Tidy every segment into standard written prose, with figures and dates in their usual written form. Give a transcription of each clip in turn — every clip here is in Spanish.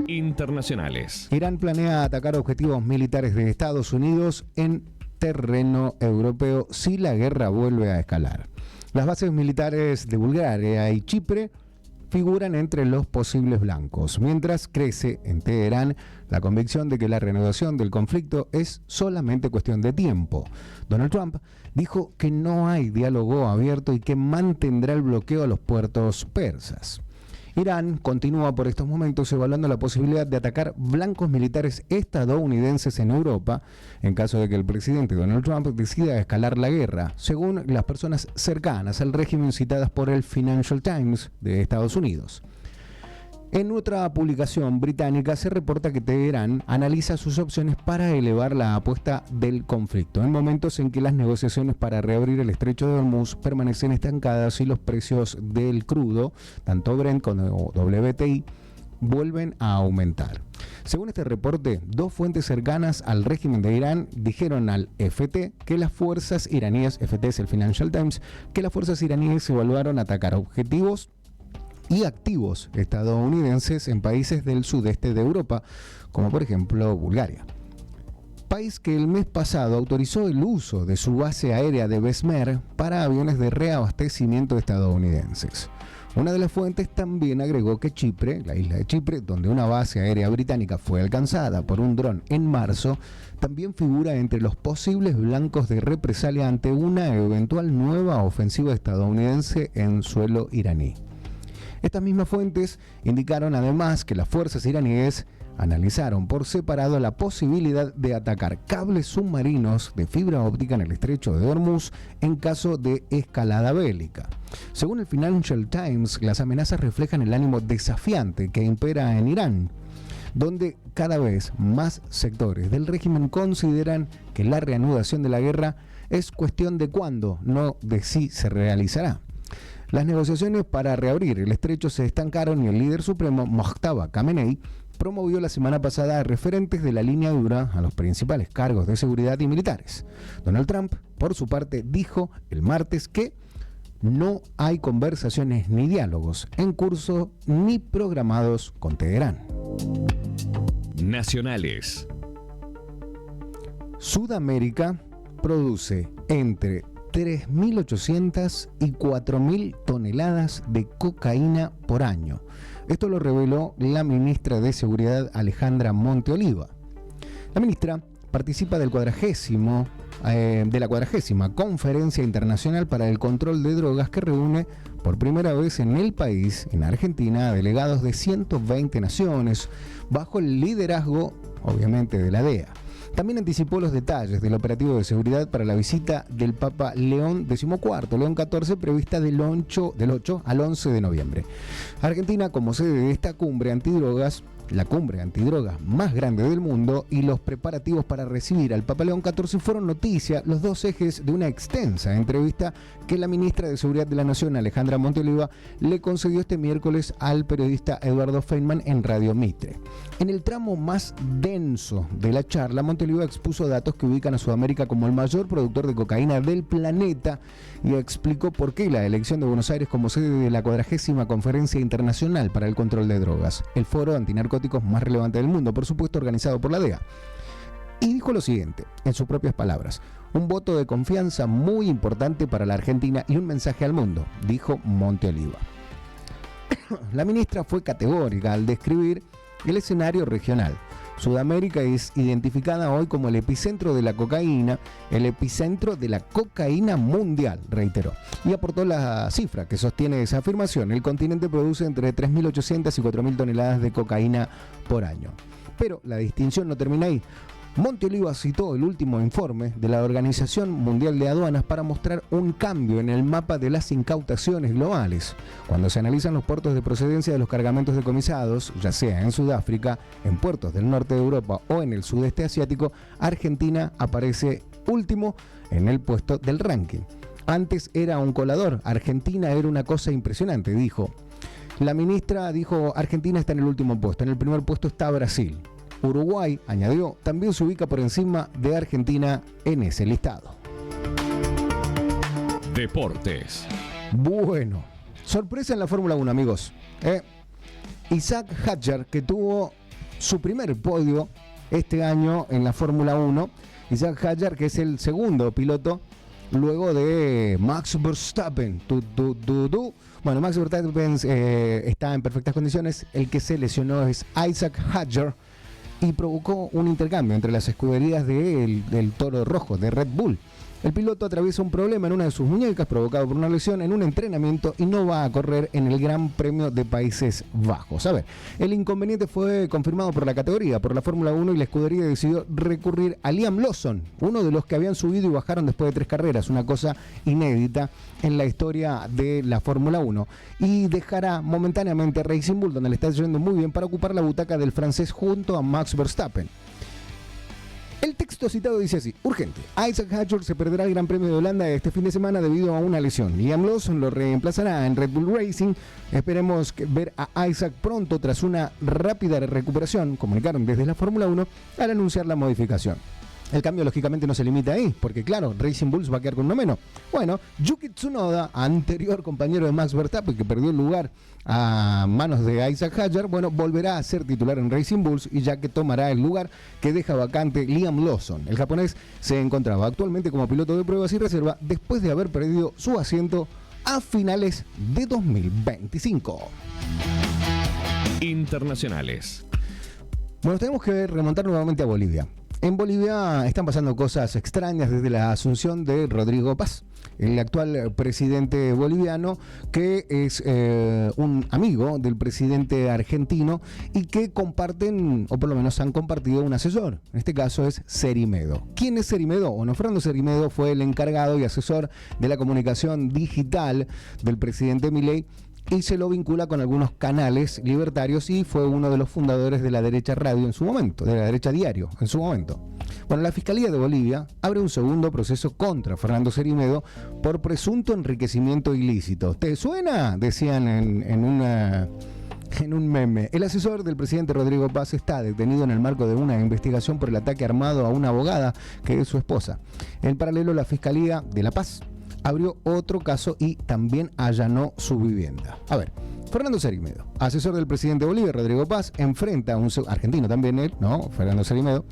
Internacionales. Irán planea atacar objetivos militares de Estados Unidos en terreno europeo si la guerra vuelve a escalar. Las bases militares de Bulgaria y Chipre figuran entre los posibles blancos, mientras crece en Teherán la convicción de que la reanudación del conflicto es solamente cuestión de tiempo. Donald Trump dijo que no hay diálogo abierto y que mantendrá el bloqueo a los puertos persas. Irán continúa por estos momentos evaluando la posibilidad de atacar blancos militares estadounidenses en Europa en caso de que el presidente Donald Trump decida escalar la guerra, según las personas cercanas al régimen citadas por el Financial Times de Estados Unidos. En otra publicación británica se reporta que Teherán analiza sus opciones para elevar la apuesta del conflicto, en momentos en que las negociaciones para reabrir el estrecho de Hormuz permanecen estancadas y los precios del crudo, tanto Brent como WTI, vuelven a aumentar. Según este reporte, dos fuentes cercanas al régimen de Irán dijeron al FT que las fuerzas iraníes, FT es el Financial Times, que las fuerzas iraníes evaluaron atacar objetivos y activos estadounidenses en países del sudeste de Europa, como por ejemplo Bulgaria. País que el mes pasado autorizó el uso de su base aérea de Besmer para aviones de reabastecimiento estadounidenses. Una de las fuentes también agregó que Chipre, la isla de Chipre, donde una base aérea británica fue alcanzada por un dron en marzo, también figura entre los posibles blancos de represalia ante una eventual nueva ofensiva estadounidense en suelo iraní. Estas mismas fuentes indicaron además que las fuerzas iraníes analizaron por separado la posibilidad de atacar cables submarinos de fibra óptica en el estrecho de Hormuz en caso de escalada bélica. Según el Financial Times, las amenazas reflejan el ánimo desafiante que impera en Irán, donde cada vez más sectores del régimen consideran que la reanudación de la guerra es cuestión de cuándo, no de si se realizará. Las negociaciones para reabrir el estrecho se estancaron y el líder supremo, Mojtaba Khamenei, promovió la semana pasada a referentes de la línea dura a los principales cargos de seguridad y militares. Donald Trump, por su parte, dijo el martes que no hay conversaciones ni diálogos en curso ni programados con Teherán. Nacionales. Sudamérica produce entre 3.800 y 4.000 toneladas de cocaína por año. Esto lo reveló la ministra de Seguridad Alejandra Monteoliva. La ministra participa de la 40ª Conferencia Internacional para el Control de Drogas que reúne por primera vez en el país, en Argentina, a delegados de 120 naciones, bajo el liderazgo, obviamente, de la DEA. También anticipó los detalles del operativo de seguridad para la visita del Papa León XIV, León XIV, prevista del 8 al 11 de noviembre. Argentina, como sede de esta cumbre antidrogas, la cumbre antidrogas más grande del mundo, y los preparativos para recibir al Papa León XIV fueron noticia, los dos ejes de una extensa entrevista que la ministra de Seguridad de la Nación, Alejandra Monteoliva, le concedió este miércoles al periodista Eduardo Feynman en Radio Mitre. En el tramo más denso de la charla, Monteoliva expuso datos que ubican a Sudamérica como el mayor productor de cocaína del planeta y explicó por qué la elección de Buenos Aires como sede de la 40ª Conferencia Internacional para el Control de Drogas, el foro antinarcóticos más relevante del mundo, por supuesto organizado por la DEA. Y dijo lo siguiente, en sus propias palabras: un voto de confianza muy importante para la Argentina y un mensaje al mundo, dijo Monteoliva. La ministra fue categórica al describir el escenario regional. Sudamérica es identificada hoy como el epicentro de la cocaína, el epicentro de la cocaína mundial, reiteró. Y aportó la cifra que sostiene esa afirmación: el continente produce entre 3.800 y 4.000 toneladas de cocaína por año. Pero la distinción no termina ahí. Monteoliva citó el último informe de la Organización Mundial de Aduanas para mostrar un cambio en el mapa de las incautaciones globales. Cuando se analizan los puertos de procedencia de los cargamentos decomisados, ya sea en Sudáfrica, en puertos del norte de Europa o en el sudeste asiático, Argentina aparece último en el puesto del ranking. Antes era un colador, Argentina era una cosa impresionante, dijo. La ministra dijo: Argentina está en el último puesto, en el primer puesto está Brasil. Uruguay, añadió, también se ubica por encima de Argentina en ese listado. Deportes. Bueno, sorpresa en la Fórmula 1, amigos. Isaac Hadjar, que tuvo su primer podio este año en la Fórmula 1. Isaac Hadjar, que es el segundo piloto luego de Max Verstappen. Bueno, Max Verstappen está en perfectas condiciones. El que se lesionó es Isaac Hadjar y provocó un intercambio entre las escuderías del Toro Rojo, de Red Bull. El piloto atraviesa un problema en una de sus muñecas provocado por una lesión en un entrenamiento y no va a correr en el Gran Premio de Países Bajos. A ver, el inconveniente fue confirmado por la categoría, por la Fórmula 1, y la escudería decidió recurrir a Liam Lawson, uno de los que habían subido y bajaron después de 3 carreras, una cosa inédita en la historia de la Fórmula 1, y dejará momentáneamente a Racing Bull, donde le está yendo muy bien, para ocupar la butaca del francés junto a Max Verstappen. El texto citado dice así: urgente, Isaac Hadjar se perderá el Gran Premio de Holanda este fin de semana debido a una lesión. Liam Lawson lo reemplazará en Red Bull Racing. Esperemos ver a Isaac pronto tras una rápida recuperación, comunicaron desde la Fórmula 1 al anunciar la modificación. El cambio lógicamente no se limita ahí, porque claro, Racing Bulls va a quedar con uno menos. Bueno, Yuki Tsunoda, anterior compañero de Max Verstappen, que perdió el lugar a manos de Isaac Hadjar, bueno, volverá a ser titular en Racing Bulls, y ya que tomará el lugar que deja vacante Liam Lawson. El japonés se encontraba actualmente como piloto de pruebas y reserva después de haber perdido su asiento a finales de 2025. Internacionales. Bueno, tenemos que remontar nuevamente a Bolivia. En Bolivia están pasando cosas extrañas desde la asunción de Rodrigo Paz, el actual presidente boliviano, que es un amigo del presidente argentino y que comparten, o por lo menos han compartido, un asesor. En este caso es Cerimedo. ¿Quién es Cerimedo? Bueno, Fernando Cerimedo fue el encargado y asesor de la comunicación digital del presidente Milei, y se lo vincula con algunos canales libertarios, y fue uno de los fundadores de La Derecha Radio en su momento, de La Derecha Diario en su momento. Bueno, la Fiscalía de Bolivia abre un segundo proceso contra Fernando Cerimedo por presunto enriquecimiento ilícito. ¿Te suena? Decían en un meme. El asesor del presidente Rodrigo Paz está detenido en el marco de una investigación por el ataque armado a una abogada que es su esposa. En paralelo, la Fiscalía de La Paz abrió otro caso y también allanó su vivienda. A ver, Fernando Cerimedo, asesor del presidente de Bolivia, Rodrigo Paz, enfrenta a un argentino también él, ¿no? Fernando Cerimedo,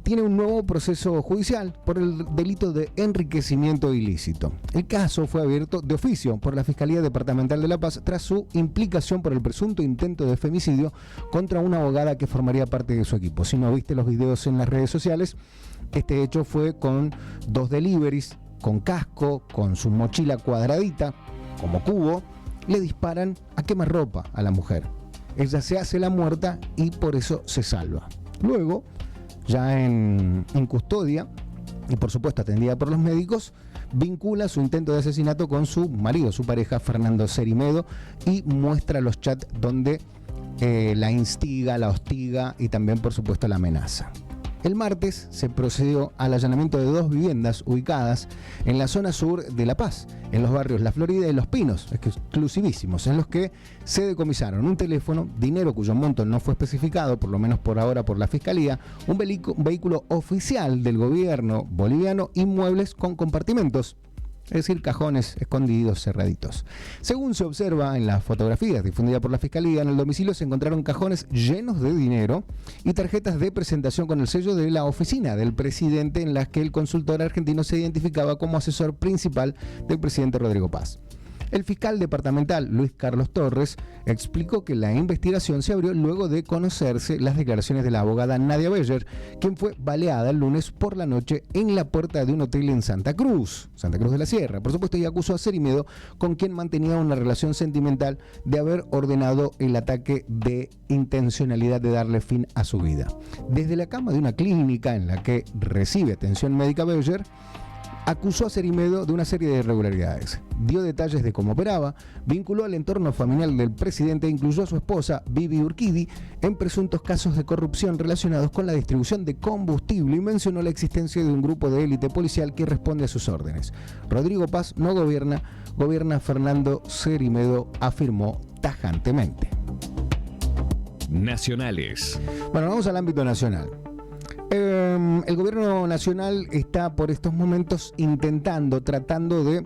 tiene un nuevo proceso judicial por el delito de enriquecimiento ilícito. El caso fue abierto de oficio por la Fiscalía Departamental de La Paz tras su implicación por el presunto intento de femicidio contra una abogada que formaría parte de su equipo. Si no viste los videos en las redes sociales, este hecho fue con 2 deliveries, con casco, con su mochila cuadradita, como cubo, le disparan a quemarropa a la mujer. Ella se hace la muerta y por eso se salva. Luego, ya en custodia, y por supuesto atendida por los médicos, vincula su intento de asesinato con su marido, su pareja, Fernando Cerimedo, y muestra los chats donde la instiga, la hostiga y también, por supuesto, la amenaza. El martes se procedió al allanamiento de 2 viviendas ubicadas en la zona sur de La Paz, en los barrios La Florida y Los Pinos, exclusivísimos, en los que se decomisaron un teléfono, dinero cuyo monto no fue especificado, por lo menos por ahora, por la Fiscalía, un vehículo oficial del gobierno boliviano y muebles con compartimentos, es decir, cajones escondidos, cerraditos. Según se observa en las fotografías difundidas por la Fiscalía, en el domicilio se encontraron cajones llenos de dinero y tarjetas de presentación con el sello de la oficina del presidente, en las que el consultor argentino se identificaba como asesor principal del presidente Rodrigo Paz. El fiscal departamental Luis Carlos Torres explicó que la investigación se abrió luego de conocerse las declaraciones de la abogada Nadia Beller, quien fue baleada el lunes por la noche en la puerta de un hotel en Santa Cruz de la Sierra. Por supuesto, y acusó a Cerimedo, con quien mantenía una relación sentimental, de haber ordenado el ataque de intencionalidad de darle fin a su vida. Desde la cama de una clínica en la que recibe atención médica, Beller acusó a Cerimedo de una serie de irregularidades. Dio detalles de cómo operaba, vinculó al entorno familiar del presidente e incluyó a su esposa, Vivi Urquidi, en presuntos casos de corrupción relacionados con la distribución de combustible, y mencionó la existencia de un grupo de élite policial que responde a sus órdenes. Rodrigo Paz no gobierna, gobierna Fernando Cerimedo, afirmó tajantemente. Nacionales. Bueno, vamos al ámbito nacional. El gobierno nacional está por estos momentos tratando de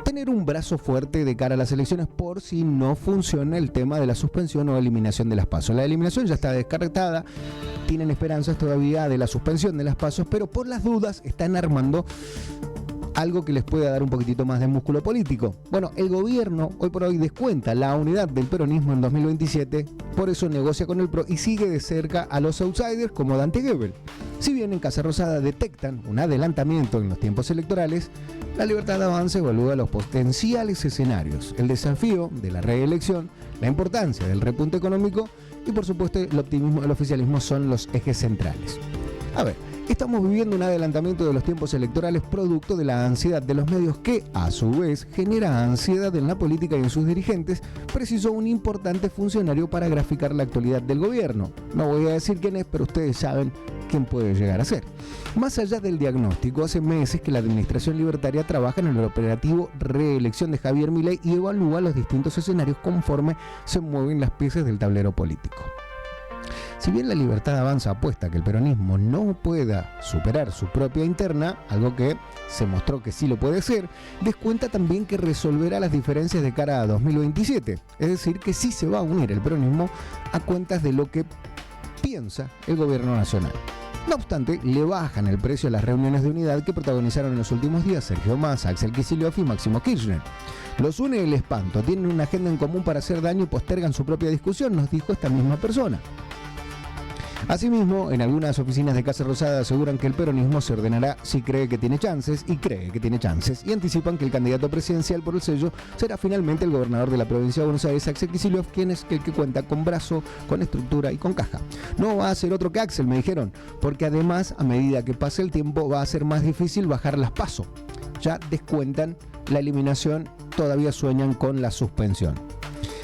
tener ser un brazo fuerte de cara a las elecciones por si no funciona el tema de la suspensión o eliminación de las PASO. La eliminación ya está descartada, tienen esperanzas todavía de la suspensión de las PASO, pero por las dudas están armando algo que les pueda dar un poquitito más de músculo político. Bueno, el gobierno hoy por hoy descuenta la unidad del peronismo en 2027, por eso negocia con el PRO y sigue de cerca a los outsiders como Dante Gebel. Si bien en Casa Rosada detectan un adelantamiento en los tiempos electorales, la Libertad Avanza evalúa los potenciales escenarios, el desafío de la reelección, la importancia del repunte económico y por supuesto el optimismo del oficialismo son los ejes centrales. A ver, estamos viviendo un adelantamiento de los tiempos electorales producto de la ansiedad de los medios que, a su vez, genera ansiedad en la política y en sus dirigentes, precisó un importante funcionario para graficar la actualidad del gobierno. No voy a decir quién es, pero ustedes saben quién puede llegar a ser. Más allá del diagnóstico, hace meses que la administración libertaria trabaja en el operativo reelección de Javier Milei y evalúa los distintos escenarios conforme se mueven las piezas del tablero político. Si bien la Libertad Avanza apuesta que el peronismo no pueda superar su propia interna, algo que se mostró que sí lo puede ser, descuenta también que resolverá las diferencias de cara a 2027. Es decir, que sí se va a unir el peronismo a cuentas de lo que piensa el gobierno nacional. No obstante, le bajan el precio a las reuniones de unidad que protagonizaron en los últimos días Sergio Massa, Axel Kicillof y Máximo Kirchner. Los une el espanto, tienen una agenda en común para hacer daño y postergan su propia discusión, nos dijo esta misma persona. Asimismo, en algunas oficinas de Casa Rosada aseguran que el peronismo se ordenará si cree que tiene chances, y anticipan que el candidato presidencial por el sello será finalmente el gobernador de la provincia de Buenos Aires, Axel Kicillof, quien es el que cuenta con brazo, con estructura y con caja. No va a ser otro que Axel, me dijeron, porque además, a medida que pase el tiempo, va a ser más difícil bajar las PASO. Ya descuentan la eliminación, todavía sueñan con la suspensión.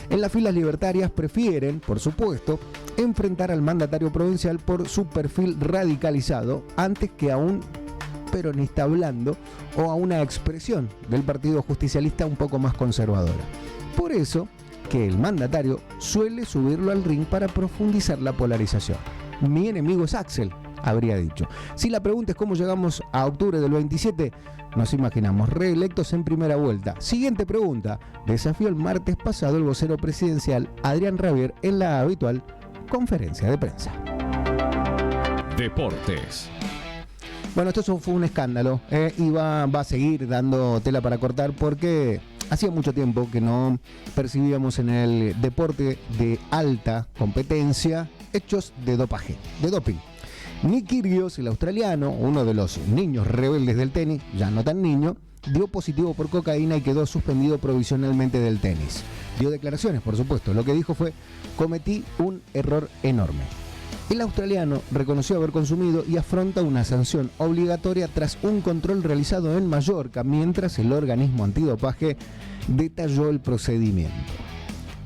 En las filas libertarias prefieren, por supuesto, enfrentar al mandatario provincial por su perfil radicalizado antes que a un peronista blando o a una expresión del partido justicialista un poco más conservadora. Por eso que el mandatario suele subirlo al ring para profundizar la polarización. Mi enemigo es Axel, habría dicho. Si la pregunta es cómo llegamos a octubre del 27, nos imaginamos reelectos en primera vuelta. Siguiente pregunta. Desafió el martes pasado el vocero presidencial Adrián Rabier en la habitual conferencia de prensa. Deportes. Bueno, esto fue un escándalo y va a seguir dando tela para cortar porque hacía mucho tiempo que no percibíamos en el deporte de alta competencia hechos de dopaje, de doping. Nick Kyrgios, el australiano, uno de los niños rebeldes del tenis, ya no tan niño, dio positivo por cocaína y quedó suspendido provisionalmente del tenis. Dio declaraciones, por supuesto. Lo que dijo fue: cometí un error enorme. El australiano reconoció haber consumido y afronta una sanción obligatoria tras un control realizado en Mallorca, mientras el organismo antidopaje detalló el procedimiento.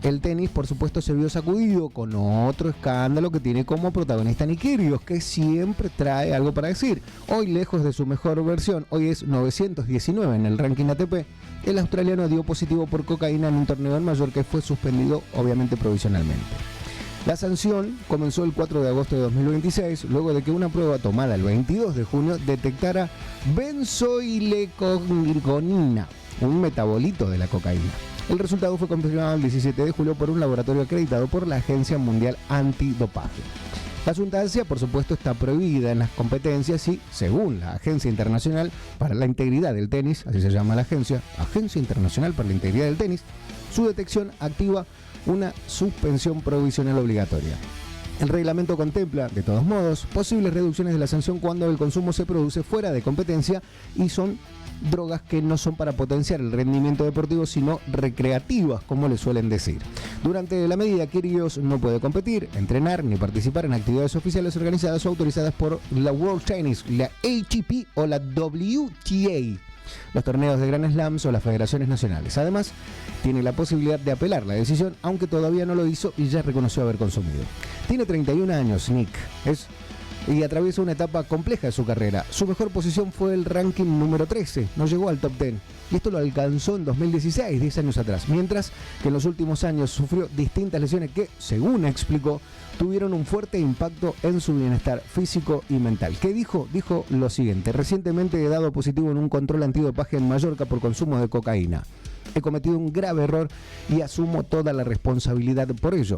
El tenis, por supuesto, se vio sacudido con otro escándalo que tiene como protagonista Nick Kyrgios, que siempre trae algo para decir. Hoy, lejos de su mejor versión, hoy es 919 en el ranking ATP, el australiano dio positivo por cocaína en un torneo en Mallorca y fue suspendido, obviamente, provisionalmente. La sanción comenzó el 4 de agosto de 2026, luego de que una prueba tomada el 22 de junio detectara benzoileconina, un metabolito de la cocaína. El resultado fue confirmado el 17 de julio por un laboratorio acreditado por la Agencia Mundial Antidopaje. La sustancia, por supuesto, está prohibida en las competencias y, según la Agencia Internacional para la Integridad del Tenis, así se llama la agencia, Agencia Internacional para la Integridad del Tenis, su detección activa una suspensión provisional obligatoria. El reglamento contempla, de todos modos, posibles reducciones de la sanción cuando el consumo se produce fuera de competencia y son drogas que no son para potenciar el rendimiento deportivo, sino recreativas, como le suelen decir. Durante la medida, Kyrgios no puede competir, entrenar ni participar en actividades oficiales organizadas o autorizadas por la World Tennis, la ATP o la WTA, los torneos de Grand Slams o las federaciones nacionales. Además, tiene la posibilidad de apelar la decisión, aunque todavía no lo hizo y ya reconoció haber consumido. Tiene 31 años, Nick. Y atraviesa una etapa compleja de su carrera. Su mejor posición fue el ranking número 13, no llegó al top 10. Y esto lo alcanzó en 2016, 10 años atrás. Mientras que en los últimos años sufrió distintas lesiones que, según explicó, tuvieron un fuerte impacto en su bienestar físico y mental. ¿Qué dijo? Dijo lo siguiente: recientemente he dado positivo en un control antidopaje en Mallorca por consumo de cocaína. He cometido un grave error y asumo toda la responsabilidad por ello.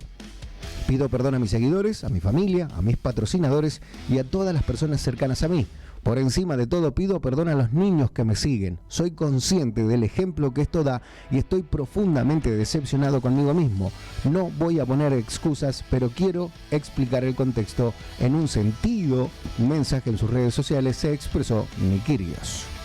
Pido perdón a mis seguidores, a mi familia, a mis patrocinadores y a todas las personas cercanas a mí. Por encima de todo, pido perdón a los niños que me siguen. Soy consciente del ejemplo que esto da y estoy profundamente decepcionado conmigo mismo. No voy a poner excusas, pero quiero explicar el contexto. En un sentido, un mensaje en sus redes sociales se expresó Nicky Ríos.